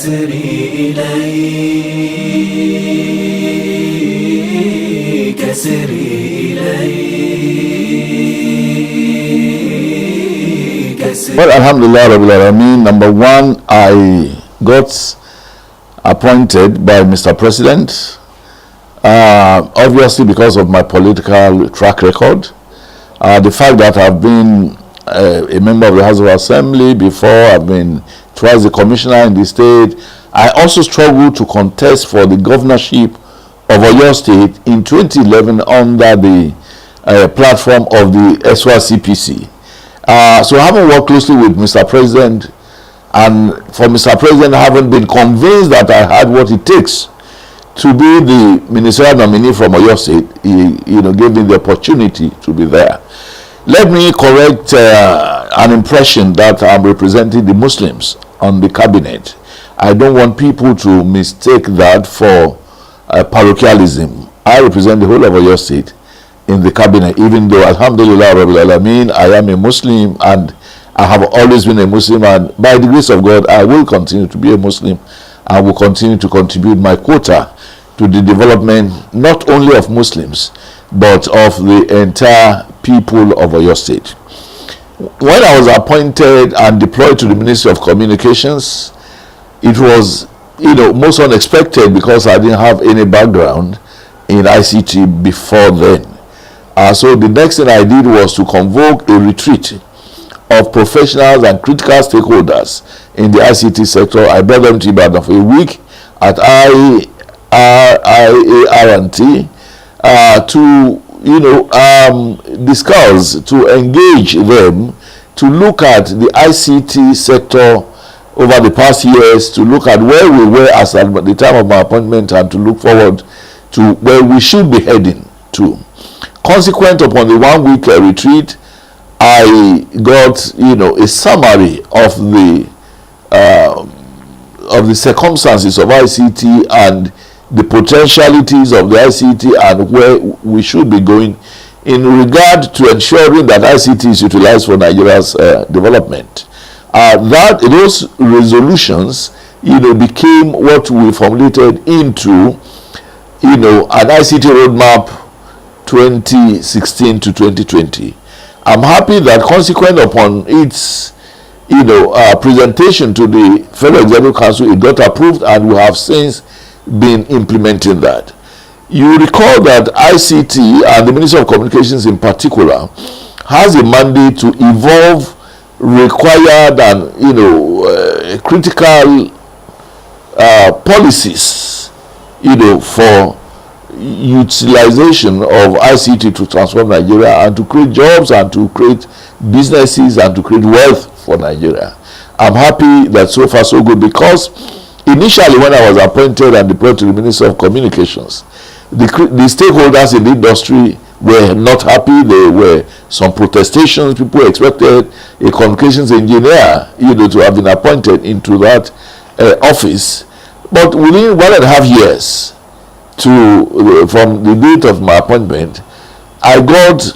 أسري إليك أسري إليك أسري. Well, Alhamdulillah Rabbil Alameen. Number one, I got appointed by Mr. President, obviously because of my political track record. The fact that I've been a member of the House of Assembly before, I've been twice the commissioner in the state. I also struggled to contest for the governorship of Oyo State in 2011 under the platform of the SYCPC. So having worked closely with Mr. President, and for Mr. President, I haven't been convinced that I had what it takes to be the ministerial nominee from Oyo State. He gave me the opportunity to be there. Let me correct an impression that I'm representing the Muslims on the cabinet. I don't want people to mistake that for parochialism. I represent the whole of Oyo State in the cabinet, even though, Alhamdulillah Rabbil Alameen, I am a Muslim and I have always been a Muslim, and by the grace of God, I will continue to be a Muslim. I will continue to contribute my quota to the development not only of Muslims, but of the entire people of Oyo State. When I was appointed and deployed to the Ministry of Communications, it was most unexpected because I didn't have any background in ICT before then. So the next thing I did was to convoke a retreat of professionals and critical stakeholders in the ICT sector. I brought them to Ibadan for a week at IART to discuss, to engage them, to look at the ICT sector over the past years, to look at where we were as at the time of my appointment, and to look forward to where we should be heading to. Consequent upon the 1 week retreat, I got a summary of the circumstances of ICT and the potentialities of the ICT and where we should be going in regard to ensuring that ICT is utilized for Nigeria's development. Those resolutions became what we formulated into an ICT roadmap 2016 to 2020. I'm happy that consequent upon its presentation to the Federal Executive Council, it got approved, and we have since been implementing that. You recall that ICT and the Ministry of Communications in particular has a mandate to evolve required and critical policies for utilization of ICT to transform Nigeria and to create jobs and to create businesses and to create wealth for Nigeria. I'm happy that so far so good, because initially when I was appointed and deployed to the Ministry of Communications, the stakeholders in the industry were not happy. There were some protestations. People expected a communications engineer to have been appointed into that office. But within 1.5 years from the date of my appointment, I got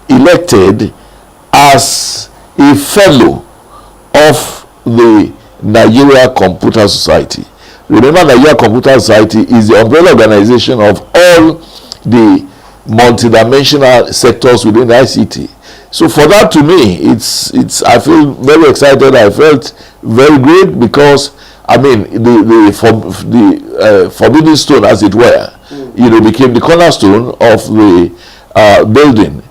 elected as a fellow of the Nigeria Computer Society. Remember, Nigeria Computer Society is the umbrella organization of all the multidimensional sectors within ICT. So for that, to me, I feel very excited. I felt very great, because the forbidden stone, as it were, became the cornerstone of the building.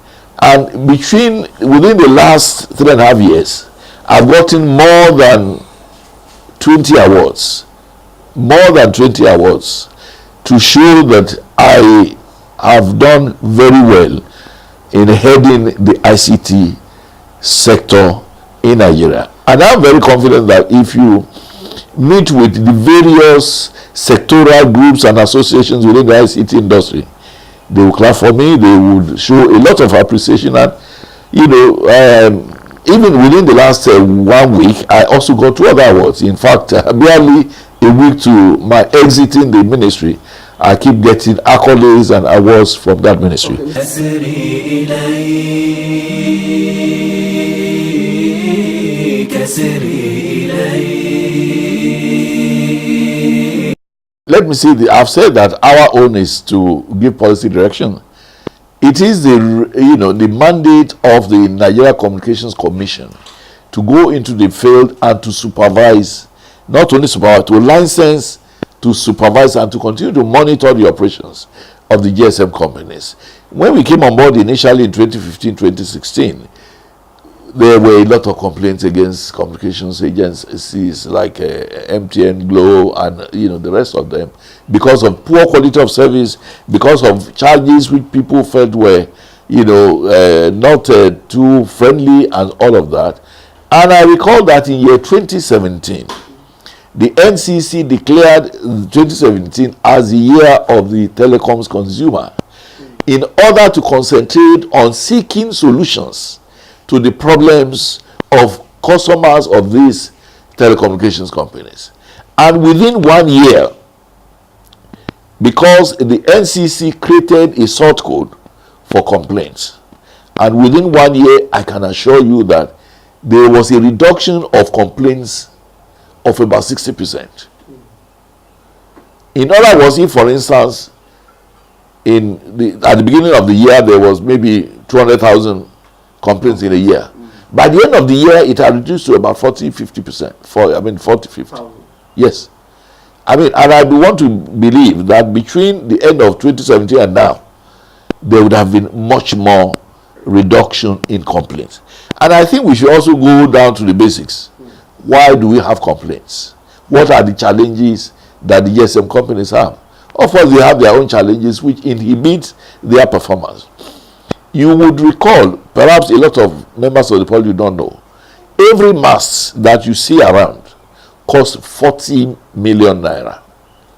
And within the last 3.5 years, I've gotten more than 20 awards. More than 20 awards to show that I have done very well in heading the ICT sector in Nigeria. And I'm very confident that if you meet with the various sectoral groups and associations within the ICT industry, they will clap for me. They would show a lot of appreciation. And even within the last 1 week, I also got 2 other awards. In fact, barely a week to my exiting the ministry, I keep getting accolades and awards from that ministry. أسري إليك let me see, I've said that our own is to give policy direction. It is the mandate of the Nigeria Communications Commission to go into the field and to supervise, not only supervise, to license, to supervise, and to continue to monitor the operations of the GSM companies. When we came on board initially in 2015, 2016, there were a lot of complaints against communications agencies like MTN, Glo, and the rest of them, because of poor quality of service, because of charges which people felt were not too friendly, and all of that. And I recall that in year 2017, the NCC declared 2017 as the year of the telecoms consumer, in order to concentrate on seeking solutions to the problems of customers of these telecommunications companies. And within 1 year, because the NCC created a sort code for complaints, and within 1 year, I can assure you that there was a reduction of complaints of about 60%. In other words, if, for instance, at the beginning of the year, there was maybe 200,000 complaints in a year. By the end of the year, it had reduced to about 40-50%. 40-50. Yes. And I want to believe that between the end of 2017 and now, there would have been much more reduction in complaints. And I think we should also go down to the basics. Why do we have complaints? What are the challenges that the GSM companies have? Of course, they have their own challenges which inhibit their performance. You would recall, perhaps a lot of members of the public don't know, every mast that you see around costs 40 million naira,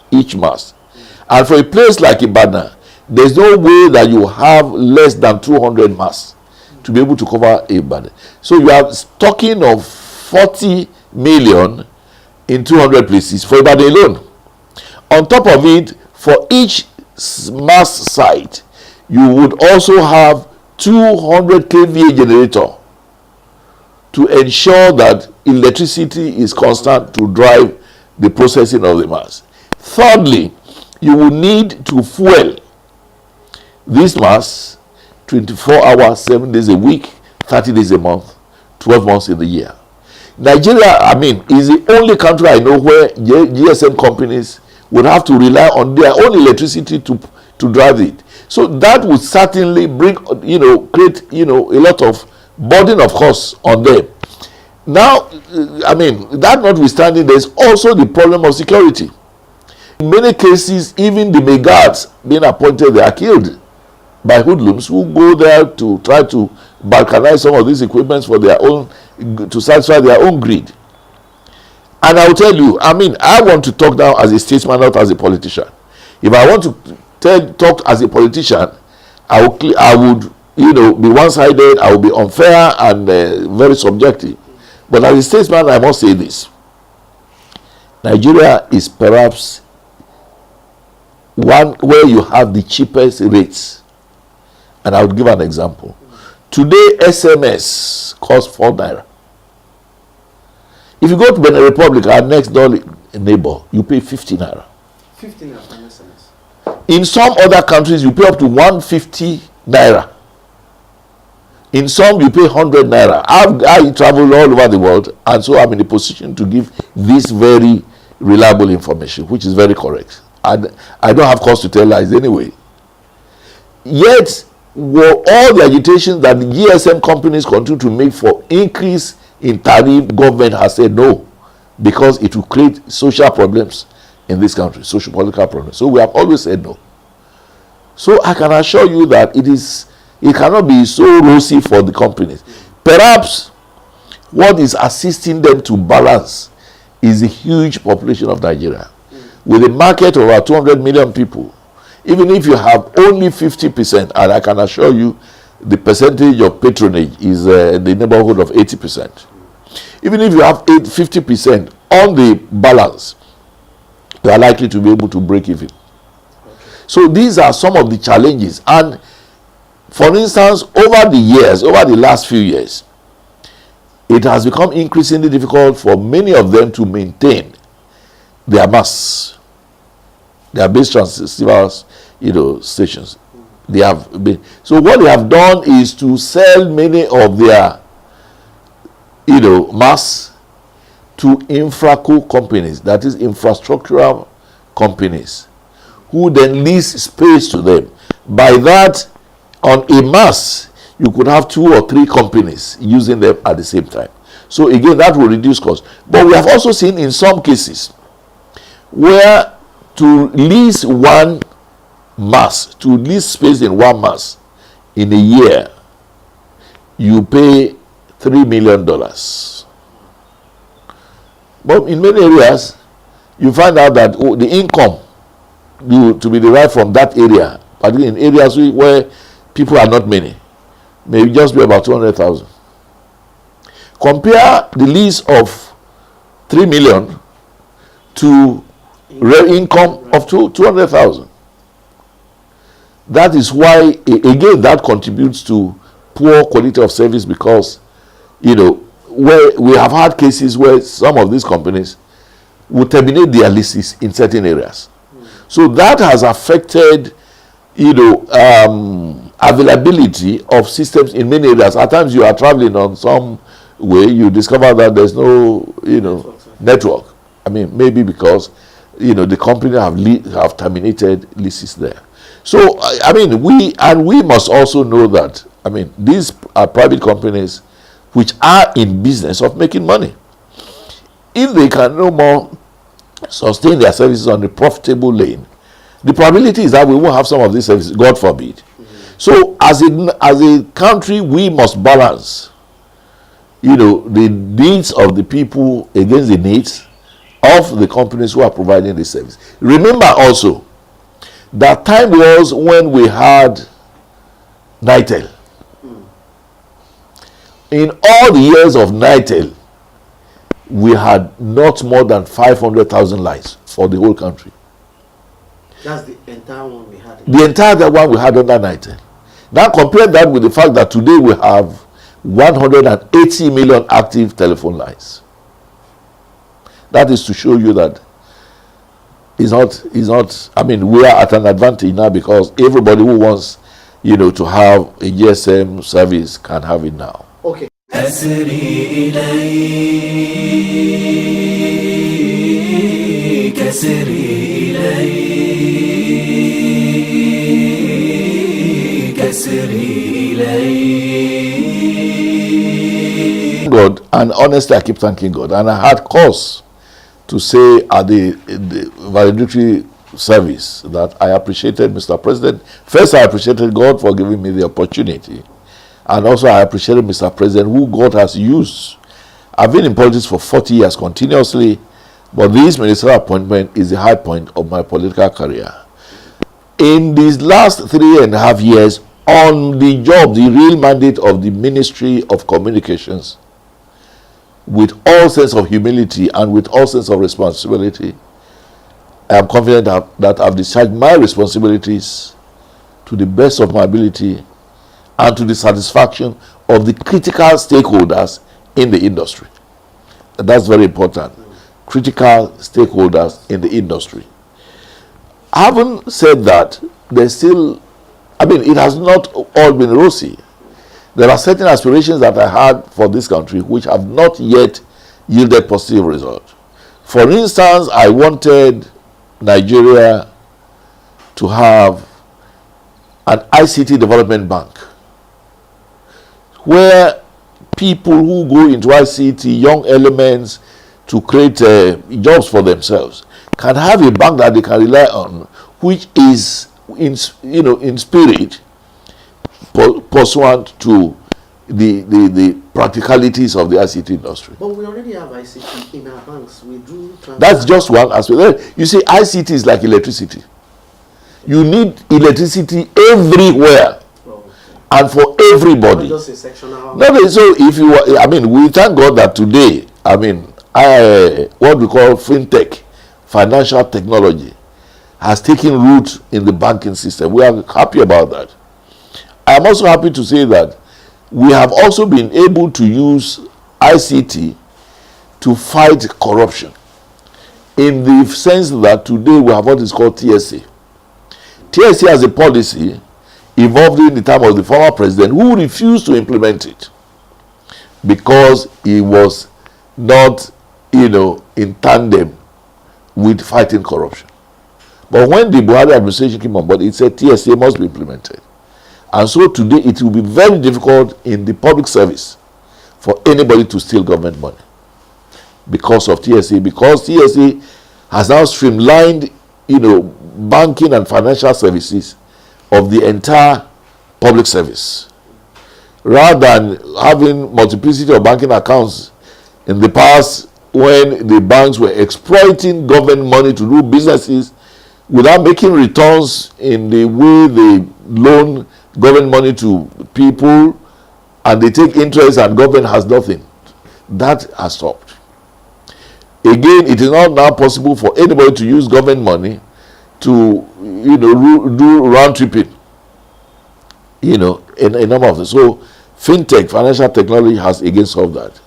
each mast. And for a place like Ibadan, there's no way that you have less than 200 masts to be able to cover Ibadan. So you are talking of 40 million in 200 places for Ibadan alone. On top of it, for each mast site, you would also have 200 kVA generator to ensure that electricity is constant to drive the processing of the mast. Thirdly, you will need to fuel this mast 24 hours, 7 days a week, 30 days a month, 12 months in the year. Nigeria, is the only country I know where GSM companies would have to rely on their own electricity to drive it. So that would certainly bring, create, a lot of burden of costs on them. Now, that notwithstanding, there's also the problem of security. In many cases, even the megads being appointed, they are killed by hoodlums who go there to try to balkanize some of these equipments for their own, to satisfy their own greed. And I will tell you, I want to talk now as a statesman, not as a politician. If I want to talk as a politician, I would be one-sided, I would be unfair and very subjective. But as a statesman, I must say this. Nigeria is perhaps one where you have the cheapest rates. And I would give an example. Today, SMS costs 4 naira. If you go to Benin Republic, our next door neighbor, you pay 50 naira. 50 naira for SMS. In some other countries, you pay up to 150 naira. In some, you pay 100 naira. I travel all over the world, and so I'm in a position to give this very reliable information, which is very correct. And I don't have cause to tell lies anyway. Yet, all the agitations that the GSM companies continue to make for increase in tariff, government has said no, because it will create social problems in this country, social political problems. So we have always said no. So I can assure you that it cannot be so rosy for the companies. Perhaps what is assisting them to balance is the huge population of Nigeria. With a market of about 200 million people, even if you have only 50%, and I can assure you the percentage of patronage is in the neighborhood of 80%. Even if you have 50% on the balance, you are likely to be able to break even. So these are some of the challenges. And for instance, over the last few years, it has become increasingly difficult for many of them to maintain their masts. They are base transceivers, stations. They have been. So what they have done is to sell many of their, mass to infraco companies, that is infrastructural companies, who then lease space to them. By that, on a mass, you could have 2 or 3 companies using them at the same time. So again, that will reduce cost. But we have also seen in some cases where to lease one mass, to lease space in one mass in a year, you pay $3 million. But in many areas, you find out that the income to be derived from that area, particularly in areas where people are not many, may just be about 200,000. Compare the lease of 3 million to real income of 200,000. That is why, again, that contributes to poor quality of service, because, where we have had cases where some of these companies will terminate their leases in certain areas. So that has affected, availability of systems in many areas. At times you are traveling on some way, you discover that there's no, network. I mean, maybe because, the company have terminated leases there. So, I mean, we must also know that, I mean, these are private companies which are in business of making money. If they can no more sustain their services on the profitable lane, the probability is that we won't have some of these services, God forbid. So as a country, we must balance, the needs of the people against the needs of the companies who are providing this service. Remember also, that time was when we had NITEL. In all the years of NITEL, we had not more than 500,000 lines for the whole country. That's the entire one we had. The entire one we had under NITEL. Now compare that with the fact that today we have 180 million active telephone lines. That is to show you that it's not, I mean, we are at an advantage now, because everybody who wants, to have a GSM service can have it now. Okay. أسري إليك أسري إليك أسري إليك. God, and honestly, I keep thanking God, and I had cause to say at the valedictory service that I appreciated Mr. President. First, I appreciated God for giving me the opportunity. And also, I appreciated Mr. President, who God has used. I've been in politics for 40 years continuously, but this ministerial appointment is the high point of my political career. In these last 3.5 years, on the job, the real mandate of the Ministry of Communications, with all sense of humility and with all sense of responsibility, I am confident that I've discharged my responsibilities to the best of my ability and to the satisfaction of the critical stakeholders in the industry. That's very important. Critical stakeholders in the industry. Having said that, there's still, I mean, it has not all been rosy. There are certain aspirations that I had for this country which have not yet yielded positive results. For instance, I wanted Nigeria to have an ICT development bank where people who go into ICT, young elements, to create jobs for themselves, can have a bank that they can rely on, which is in spirit pursuant to the practicalities of the ICT industry. But we already have ICT in our banks. We do. That's just one aspect. You see, ICT is like electricity. You need electricity everywhere and for everybody. Not just a sectional. No, so if you, I mean, we thank God that today, I mean, what we call fintech, financial technology, has taken root in the banking system. We are happy about that. I am also happy to say that we have also been able to use ICT to fight corruption. in the sense that today we have what is called TSA. TSA has a policy evolved in the time of the former president who refused to implement it because he was not, in tandem with fighting corruption. But when the Buhari administration came on board, it said TSA must be implemented. And so today it will be very difficult in the public service for anybody to steal government money because of TSA. Because TSA has now streamlined, banking and financial services of the entire public service. Rather than having multiplicity of banking accounts in the past when the banks were exploiting government money to do businesses without making returns in the way they loan government money to people and they take interest and government has nothing. That has stopped. Again, it is not now possible for anybody to use government money to do round tripping, in a number of things. So fintech, financial technology, has again solved that.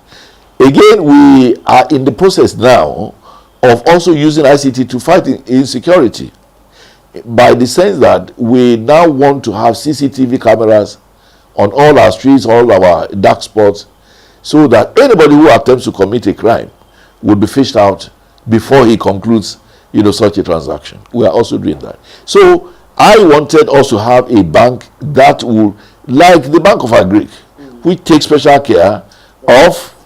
Again, we are in the process now of also using ICT to fight insecurity, by the sense that we now want to have CCTV cameras on all our streets, all our dark spots, so that anybody who attempts to commit a crime would be fished out before he concludes, such a transaction. We are also doing that. So I wanted us to have a bank that will, like the Bank of Agric, which takes special care of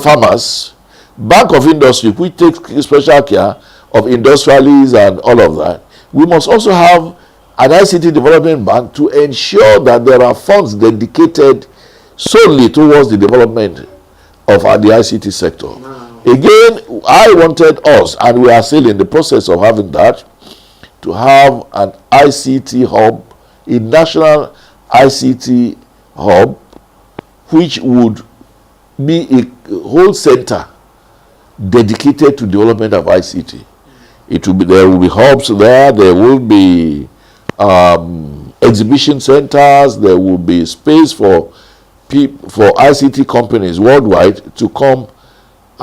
farmers, Bank of Industry, which takes special care of industrialists and all of that. We must also have an ICT development bank to ensure that there are funds dedicated solely towards the development of the ICT sector. Again, I wanted us, and we are still in the process of having that, to have an ICT hub, a national ICT hub, which would be a whole center dedicated to development of ICT. There will be hubs there, there will be exhibition centers, there will be space for ICT companies worldwide to come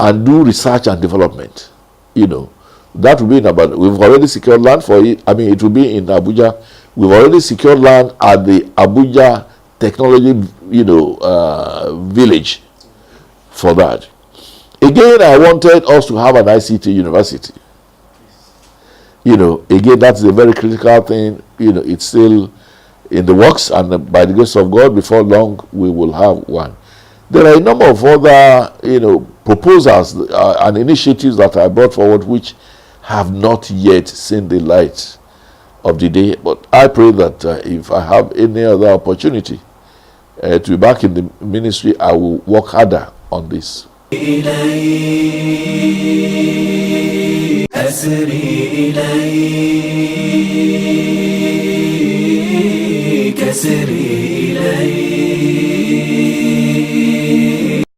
and do research and development. That will be in about, we've already secured land for it. It will be in Abuja. We've already secured land at the Abuja Technology, village for that. Again, I wanted us to have an ICT university. Again, that's a very critical thing. It's still in the works, and by the grace of God, before long, we will have one. There are a number of other, proposals and initiatives that I brought forward which have not yet seen the light of the day. But I pray that if I have any other opportunity to be back in the ministry, I will work harder on this. أسري إليك أسري إليك